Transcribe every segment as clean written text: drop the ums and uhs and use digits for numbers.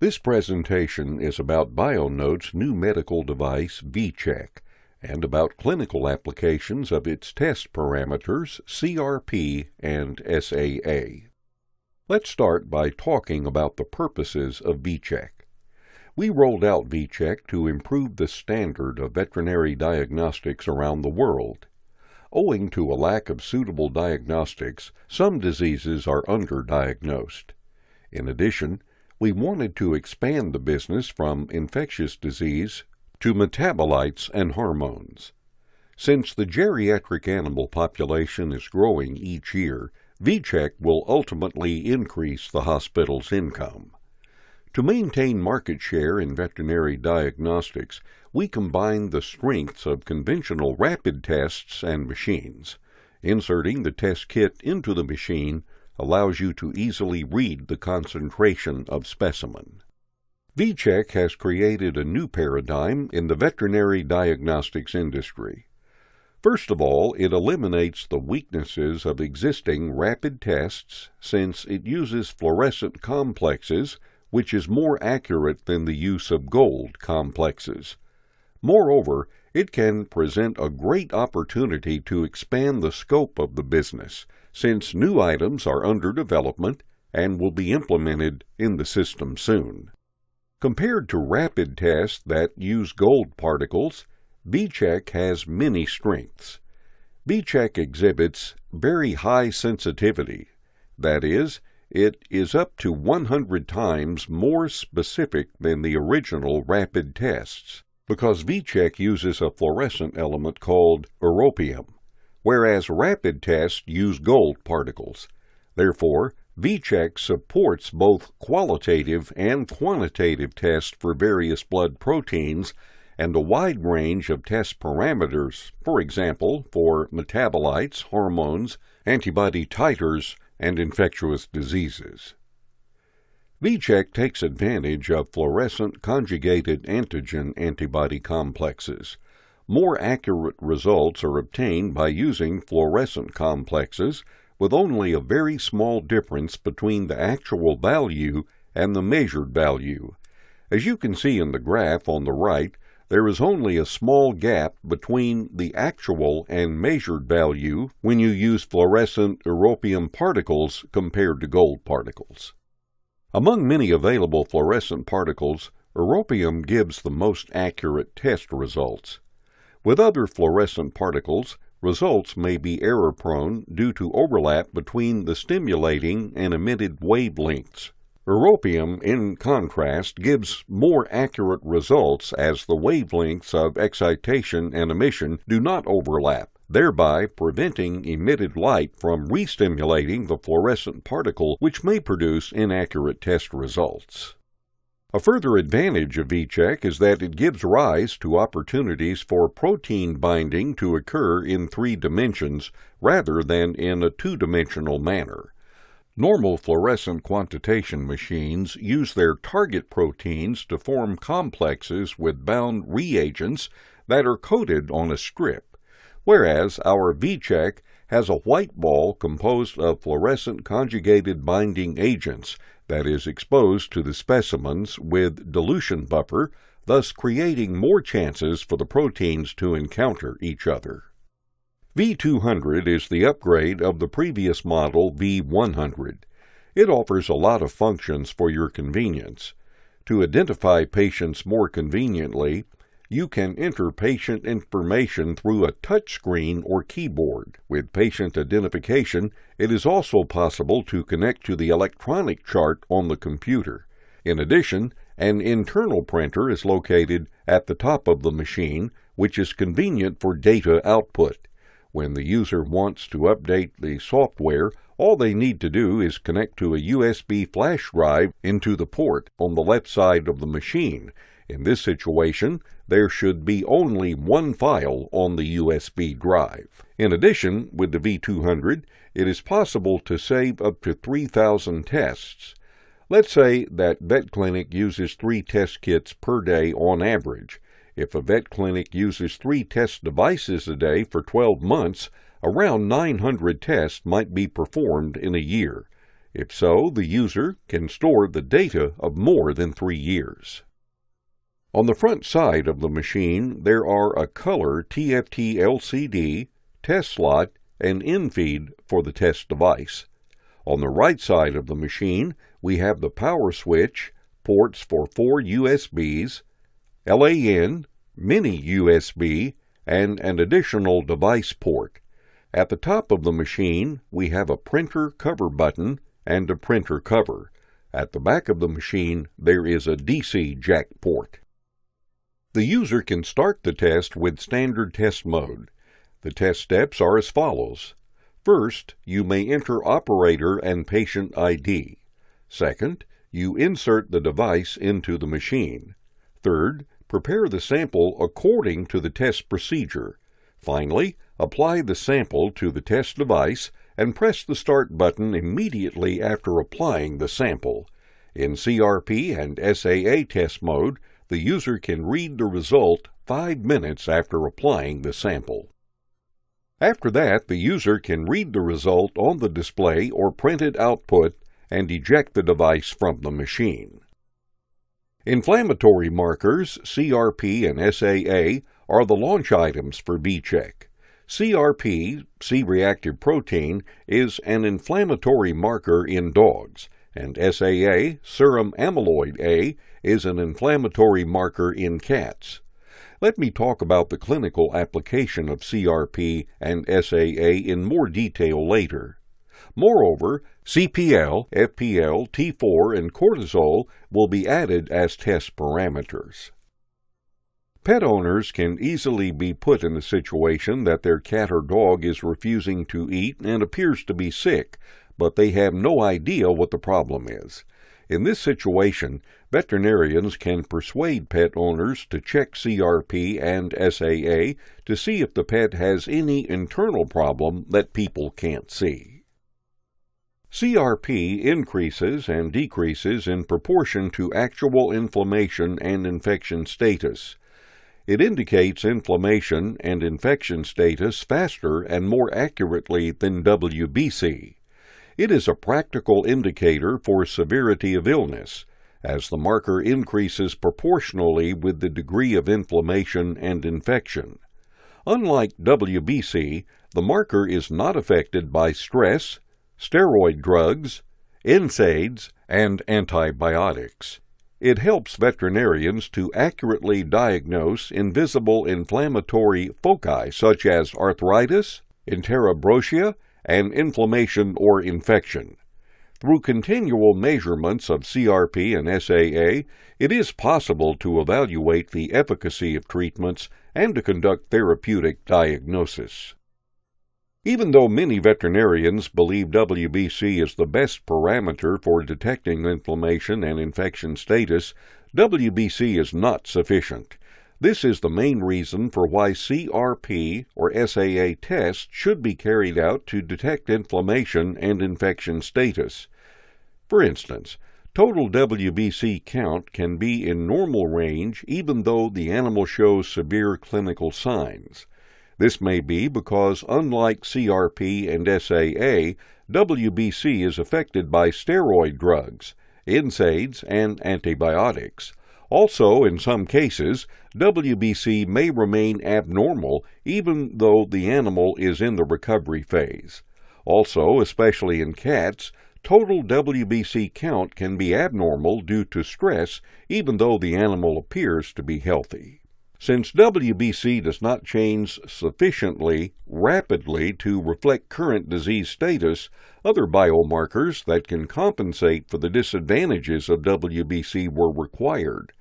This presentation is about Bionote's new medical device, Vcheck, and about clinical applications of its test parameters, CRP and SAA. Let's start by talking about the purposes of Vcheck. We rolled out Vcheck to improve the standard of veterinary diagnostics around the world. Owing to a lack of suitable diagnostics, some diseases are underdiagnosed. In addition, we wanted to expand the business from infectious disease to metabolites and hormones. Since the geriatric animal population is growing each year, Vcheck will ultimately increase the hospital's income. To maintain market share in veterinary diagnostics, we combine the strengths of conventional rapid tests and machines. Inserting the test kit into the machine allows you to easily read the concentration of specimen. Vcheck has created a new paradigm in the veterinary diagnostics industry. First of all, it eliminates the weaknesses of existing rapid tests since it uses fluorescent complexes, which is more accurate than the use of gold complexes. Moreover, it can present a great opportunity to expand the scope of the business, since new items are under development and will be implemented in the system soon. Compared to rapid tests that use gold particles, Vcheck has many strengths. Vcheck exhibits very high sensitivity. That is, it is up to 100 times more specific than the original rapid tests, because Vcheck uses a fluorescent element called europium, whereas rapid tests use gold particles. Therefore, Vcheck supports both qualitative and quantitative tests for various blood proteins and a wide range of test parameters, for example, for metabolites, hormones, antibody titers, and infectious diseases. Vcheck takes advantage of fluorescent conjugated antigen antibody complexes. More accurate results are obtained by using fluorescent complexes with only a very small difference between the actual value and the measured value. As you can see in the graph on the right, there is only a small gap between the actual and measured value when you use fluorescent europium particles compared to gold particles. Among many available fluorescent particles, europium gives the most accurate test results. With other fluorescent particles, results may be error-prone due to overlap between the stimulating and emitted wavelengths. Europium, in contrast, gives more accurate results as the wavelengths of excitation and emission do not overlap, thereby preventing emitted light from re-stimulating the fluorescent particle, which may produce inaccurate test results. A further advantage of Vcheck is that it gives rise to opportunities for protein binding to occur in 3 dimensions rather than in a 2-dimensional manner. Normal fluorescent quantitation machines use their target proteins to form complexes with bound reagents that are coated on a strip, whereas our Vcheck has a white ball composed of fluorescent conjugated binding agents that is exposed to the specimens with dilution buffer, thus creating more chances for the proteins to encounter each other. V200 is the upgrade of the previous model V100. It offers a lot of functions for your convenience. To identify patients more conveniently, you can enter patient information through a touchscreen or keyboard. With patient identification, it is also possible to connect to the electronic chart on the computer. In addition, an internal printer is located at the top of the machine, which is convenient for data output. When the user wants to update the software, all they need to do is connect to a USB flash drive into the port on the left side of the machine. In this situation, there should be only one file on the USB drive. In addition, with the V200, it is possible to save up to 3,000 tests. Let's say that vet clinic uses 3 test kits per day on average. If a vet clinic uses 3 test devices a day for 12 months, around 900 tests might be performed in a year. If so, the user can store the data of more than 3 years. On the front side of the machine, there are a color TFT LCD, test slot, and in-feed for the test device. On the right side of the machine, we have the power switch, ports for 4 USBs, LAN, mini USB, and an additional device port. At the top of the machine, we have a printer cover button and a printer cover. At the back of the machine, there is a DC jack port. The user can start the test with standard test mode. The test steps are as follows. First, you may enter operator and patient ID. Second, you insert the device into the machine. Third, prepare the sample according to the test procedure. Finally, apply the sample to the test device and press the Start button immediately after applying the sample. In CRP and SAA test mode, the user can read the result 5 minutes after applying the sample. After that, the user can read the result on the display or printed output and eject the device from the machine. Inflammatory markers, CRP and SAA, are the launch items for Vcheck. CRP, C-reactive protein, is an inflammatory marker in dogs, and SAA, serum amyloid A, is an inflammatory marker in cats. Let me talk about the clinical application of CRP and SAA in more detail later. Moreover, CPL, FPL, T4, and cortisol will be added as test parameters. Pet owners can easily be put in the situation that their cat or dog is refusing to eat and appears to be sick, but they have no idea what the problem is. In this situation, veterinarians can persuade pet owners to check CRP and SAA to see if the pet has any internal problem that people can't see. CRP increases and decreases in proportion to actual inflammation and infection status. It indicates inflammation and infection status faster and more accurately than WBC. It is a practical indicator for severity of illness, as the marker increases proportionally with the degree of inflammation and infection. Unlike WBC, the marker is not affected by stress, steroid drugs, NSAIDs, and antibiotics. It helps veterinarians to accurately diagnose invisible inflammatory foci such as arthritis, enterobrochia, and inflammation or infection. Through continual measurements of CRP and SAA, it is possible to evaluate the efficacy of treatments and to conduct therapeutic diagnosis. Even though many veterinarians believe WBC is the best parameter for detecting inflammation and infection status, WBC is not sufficient. This is the main reason for why CRP or SAA tests should be carried out to detect inflammation and infection status. For instance, total WBC count can be in normal range even though the animal shows severe clinical signs. This may be because, unlike CRP and SAA, WBC is affected by steroid drugs, NSAIDs, and antibiotics. Also, in some cases, WBC may remain abnormal even though the animal is in the recovery phase. Also, especially in cats, total WBC count can be abnormal due to stress even though the animal appears to be healthy. Since WBC does not change sufficiently rapidly to reflect current disease status, other biomarkers that can compensate for the disadvantages of WBC were required.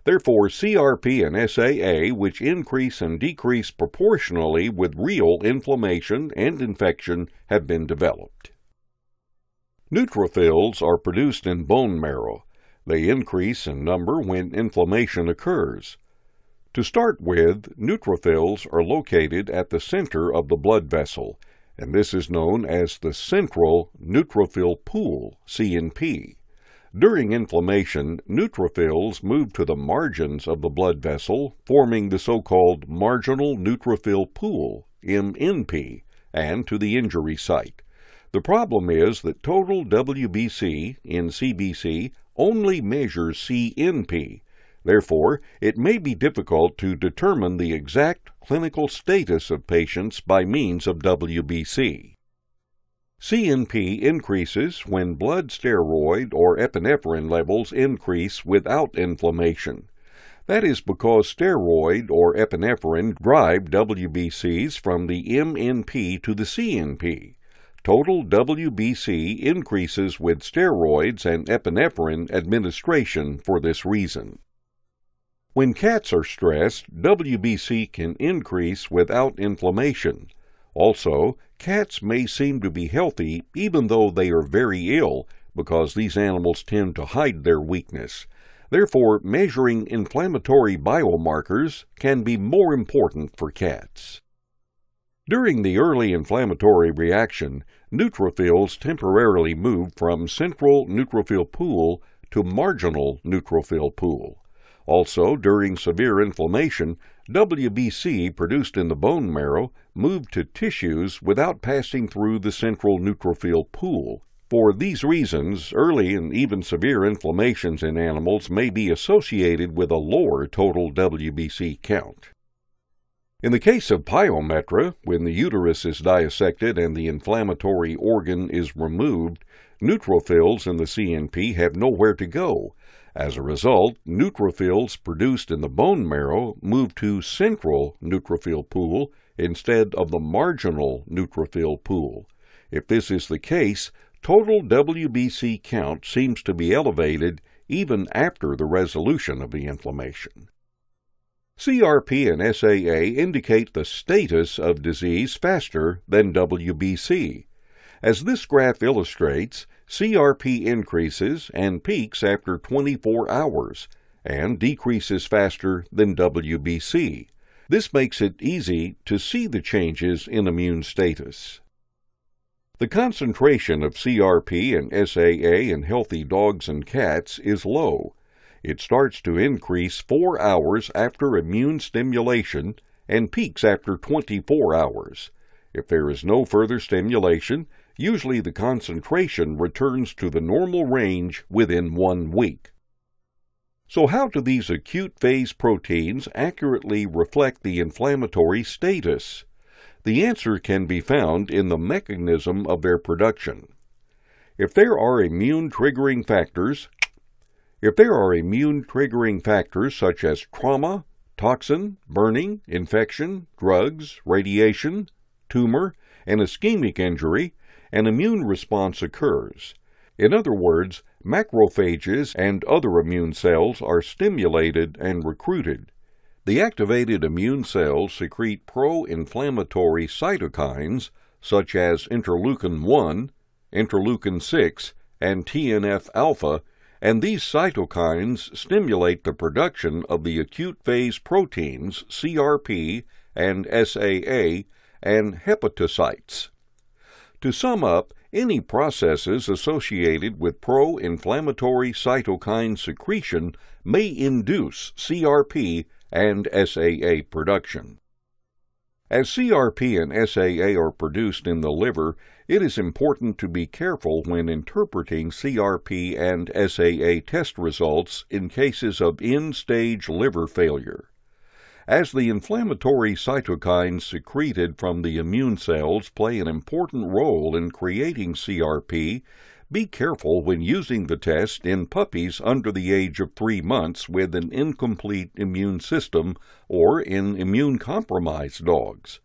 Therefore, CRP and SAA, which increase and decrease proportionally with real inflammation and infection, have been developed. Neutrophils are produced in bone marrow. They increase in number when inflammation occurs. To start with, neutrophils are located at the center of the blood vessel, and this is known as the central neutrophil pool, CNP. During inflammation, neutrophils move to the margins of the blood vessel, forming the so-called marginal neutrophil pool, MNP, and to the injury site. The problem is that total WBC in CBC only measures CNP. Therefore, it may be difficult to determine the exact clinical status of patients by means of WBC. CNP increases when blood steroid or epinephrine levels increase without inflammation. That is because steroid or epinephrine drive WBCs from the MNP to the CNP. Total WBC increases with steroids and epinephrine administration for this reason. When cats are stressed, WBC can increase without inflammation. Also, cats may seem to be healthy even though they are very ill, because these animals tend to hide their weakness. Therefore, measuring inflammatory biomarkers can be more important for cats. During the early inflammatory reaction, neutrophils temporarily move from central neutrophil pool to marginal neutrophil pool. Also, during severe inflammation, WBC produced in the bone marrow moved to tissues without passing through the central neutrophil pool. For these reasons, early and even severe inflammations in animals may be associated with a lower total WBC count. In the case of pyometra, when the uterus is dissected and the inflammatory organ is removed, neutrophils in the CNP have nowhere to go. As a result, neutrophils produced in the bone marrow move to central neutrophil pool instead of the marginal neutrophil pool. If this is the case, total WBC count seems to be elevated even after the resolution of the inflammation. CRP and SAA indicate the status of disease faster than WBC. As this graph illustrates, CRP increases and peaks after 24 hours and decreases faster than WBC. This makes it easy to see the changes in immune status. The concentration of CRP and SAA in healthy dogs and cats is low. It starts to increase 4 hours after immune stimulation and peaks after 24 hours. If there is no further stimulation, usually the concentration returns to the normal range within 1 week. So how do these acute phase proteins accurately reflect the inflammatory status? The answer can be found in the mechanism of their production. If there are immune-triggering factors such as trauma, toxin, burning, infection, drugs, radiation, tumor, and ischemic injury, an immune response occurs. In other words, macrophages and other immune cells are stimulated and recruited. The activated immune cells secrete pro-inflammatory cytokines such as interleukin-1, interleukin-6, and TNF-alpha, and these cytokines stimulate the production of the acute phase proteins CRP and SAA and hepatocytes. To sum up, any processes associated with pro-inflammatory cytokine secretion may induce CRP and SAA production. As CRP and SAA are produced in the liver, it is important to be careful when interpreting CRP and SAA test results in cases of end-stage liver failure. As the inflammatory cytokines secreted from the immune cells play an important role in creating CRP, be careful when using the test in puppies under the age of 3 months with an incomplete immune system or in immune-compromised dogs.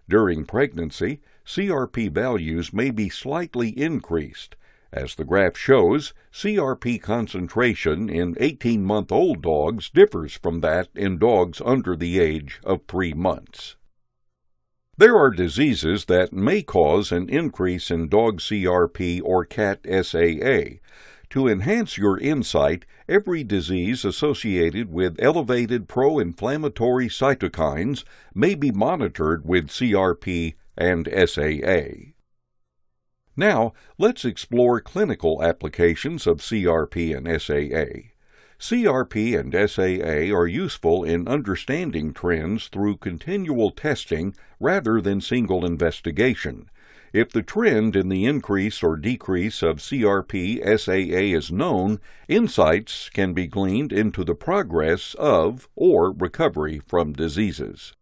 During pregnancy, CRP values may be slightly increased. As the graph shows, CRP concentration in 18-month-old dogs differs from that in dogs under the age of 3 months. There are diseases that may cause an increase in dog CRP or cat SAA. To enhance your insight, every disease associated with elevated pro-inflammatory cytokines may be monitored with CRP and SAA. Now, let's explore clinical applications of CRP and SAA. CRP and SAA are useful in understanding trends through continual testing rather than single investigation. If the trend in the increase or decrease of CRP-SAA is known, insights can be gleaned into the progress of or recovery from diseases.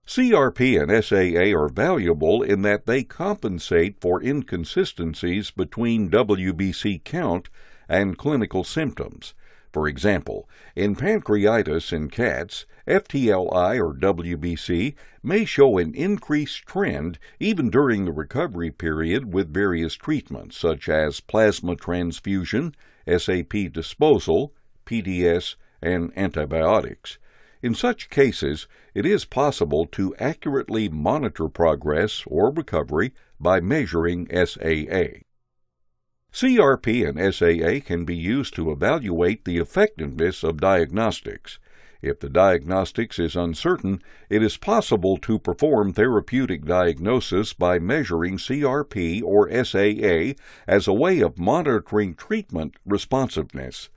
CRP and SAA are valuable in that they compensate for inconsistencies between WBC count and clinical symptoms. For example, in pancreatitis in cats, FTLI or WBC may show an increased trend even during the recovery period with various treatments such as plasma transfusion, SAP disposal, PDS, and antibiotics. In such cases, it is possible to accurately monitor progress or recovery by measuring SAA. CRP and SAA can be used to evaluate the effectiveness of diagnostics. If the diagnostics is uncertain, it is possible to perform therapeutic diagnosis by measuring CRP or SAA as a way of monitoring treatment responsiveness.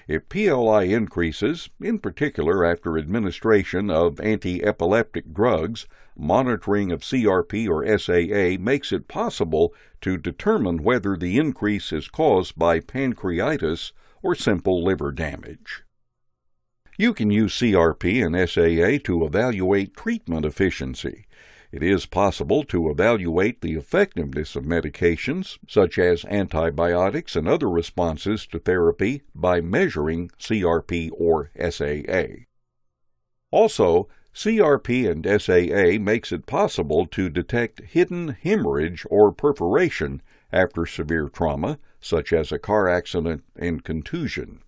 If PLI increases, in particular after administration of anti-epileptic drugs, monitoring of CRP or SAA makes it possible to determine whether the increase is caused by pancreatitis or simple liver damage. You can use CRP and SAA to evaluate treatment efficiency. It is possible to evaluate the effectiveness of medications, such as antibiotics and other responses to therapy, by measuring CRP or SAA. Also, CRP and SAA makes it possible to detect hidden hemorrhage or perforation after severe trauma, such as a car accident and contusion.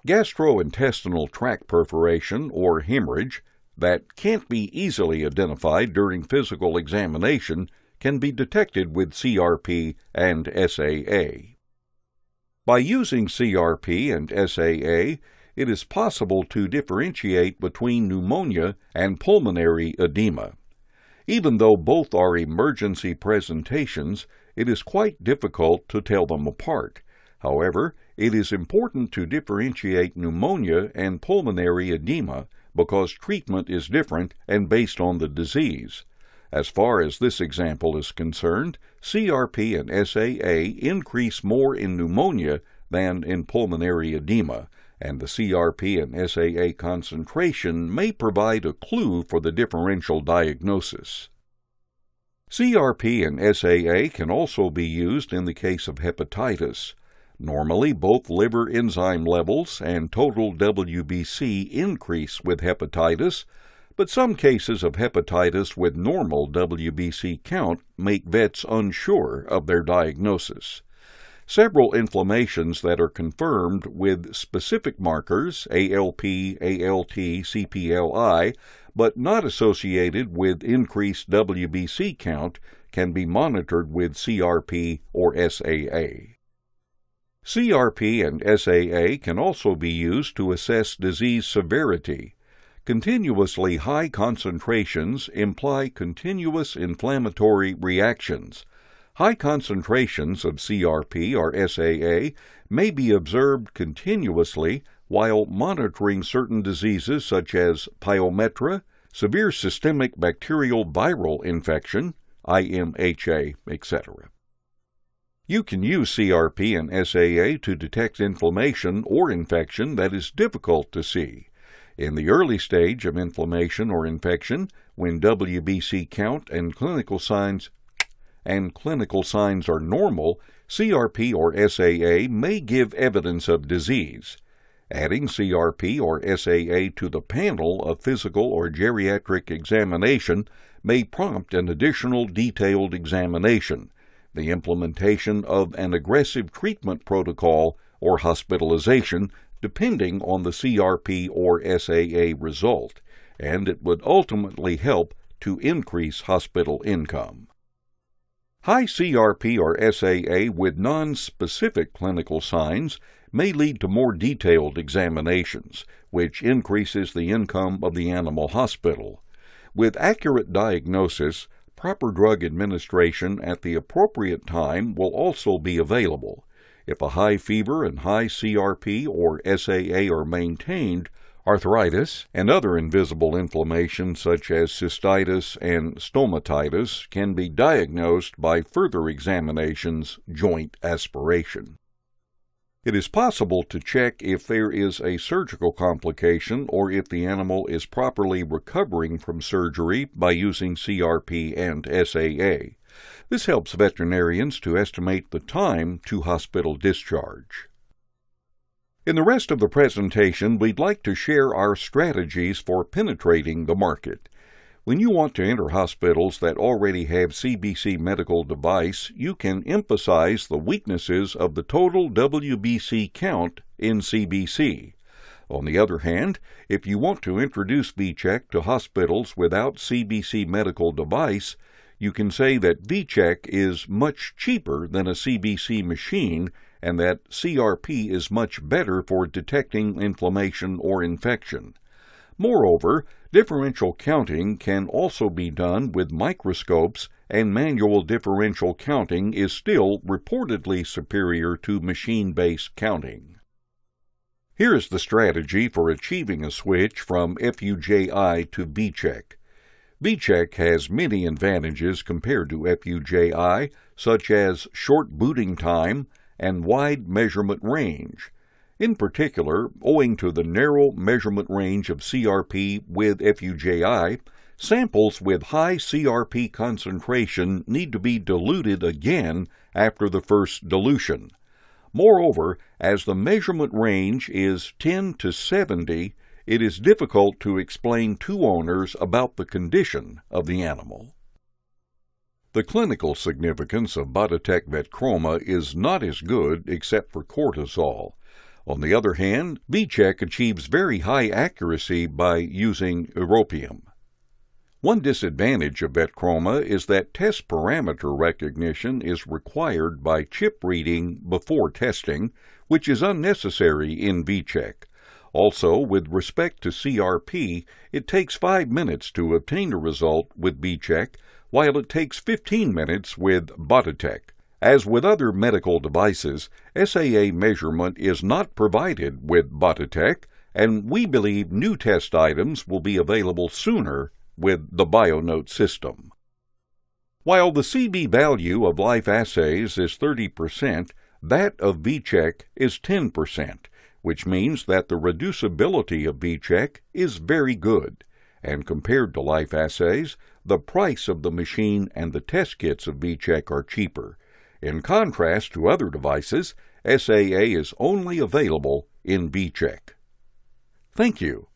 Gastrointestinal tract perforation or hemorrhage that can't be easily identified during physical examination can be detected with CRP and SAA. By using CRP and SAA, it is possible to differentiate between pneumonia and pulmonary edema. Even though both are emergency presentations, it is quite difficult to tell them apart. However, it is important to differentiate pneumonia and pulmonary edema because treatment is different and based on the disease. As far as this example is concerned, CRP and SAA increase more in pneumonia than in pulmonary edema, and the CRP and SAA concentration may provide a clue for the differential diagnosis. CRP and SAA can also be used in the case of hepatitis. Normally, both liver enzyme levels and total WBC increase with hepatitis, but some cases of hepatitis with normal WBC count make vets unsure of their diagnosis. Several inflammations that are confirmed with specific markers, ALP, ALT, CPLI, but not associated with increased WBC count, can be monitored with CRP or SAA. CRP and SAA can also be used to assess disease severity. Continuously high concentrations imply continuous inflammatory reactions. High concentrations of CRP or SAA may be observed continuously while monitoring certain diseases such as pyometra, severe systemic bacterial viral infection, IMHA, etc. You can use CRP and SAA to detect inflammation or infection that is difficult to see. In the early stage of inflammation or infection, when WBC count and clinical signs are normal, CRP or SAA may give evidence of disease. Adding CRP or SAA to the panel of physical or geriatric examination may prompt an additional detailed examination, the implementation of an aggressive treatment protocol, or hospitalization, depending on the CRP or SAA result, and it would ultimately help to increase hospital income. High CRP or SAA with non-specific clinical signs may lead to more detailed examinations, which increases the income of the animal hospital. With accurate diagnosis, proper drug administration at the appropriate time will also be available. If a high fever and high CRP or SAA are maintained, Arthritis and other invisible inflammation such as cystitis and stomatitis can be diagnosed by further examinations, joint aspiration. It is possible to check if there is a surgical complication or if the animal is properly recovering from surgery by using CRP and SAA. This helps veterinarians to estimate the time to hospital discharge. In the rest of the presentation, we'd like to share our strategies for penetrating the market. When you want to enter hospitals that already have CBC medical device, you can emphasize the weaknesses of the total WBC count in CBC. On the other hand, if you want to introduce Vcheck to hospitals without CBC medical device, you can say that Vcheck is much cheaper than a CBC machine and that CRP is much better for detecting inflammation or infection. Moreover, differential counting can also be done with microscopes, and manual differential counting is still reportedly superior to machine-based counting. Here is the strategy for achieving a switch from FUJI to Vcheck. Vcheck has many advantages compared to FUJI, such as short booting time and wide measurement range. In particular, owing to the narrow measurement range of CRP with FUJI, samples with high CRP concentration need to be diluted again after the first dilution. Moreover, as the measurement range is 10 to 70, it is difficult to explain to owners about the condition of the animal. The clinical significance of Bionote Vchroma is not as good except for cortisol. On the other hand, Vcheck achieves very high accuracy by using europium. One disadvantage of Vchroma is that test parameter recognition is required by chip reading before testing, which is unnecessary in Vcheck. Also, with respect to CRP, it takes 5 minutes to obtain a result with Vcheck, while it takes 15 minutes with Bionote. As with other medical devices, SAA measurement is not provided with Bionote, and we believe new test items will be available sooner with the Bionote system. While the CV value of life assays is 30%, that of Vcheck is 10%, which means that the reducibility of Vcheck is very good. And compared to life assays, the price of the machine and the test kits of Vcheck are cheaper. In contrast to other devices, SAA is only available in Vcheck. Thank you.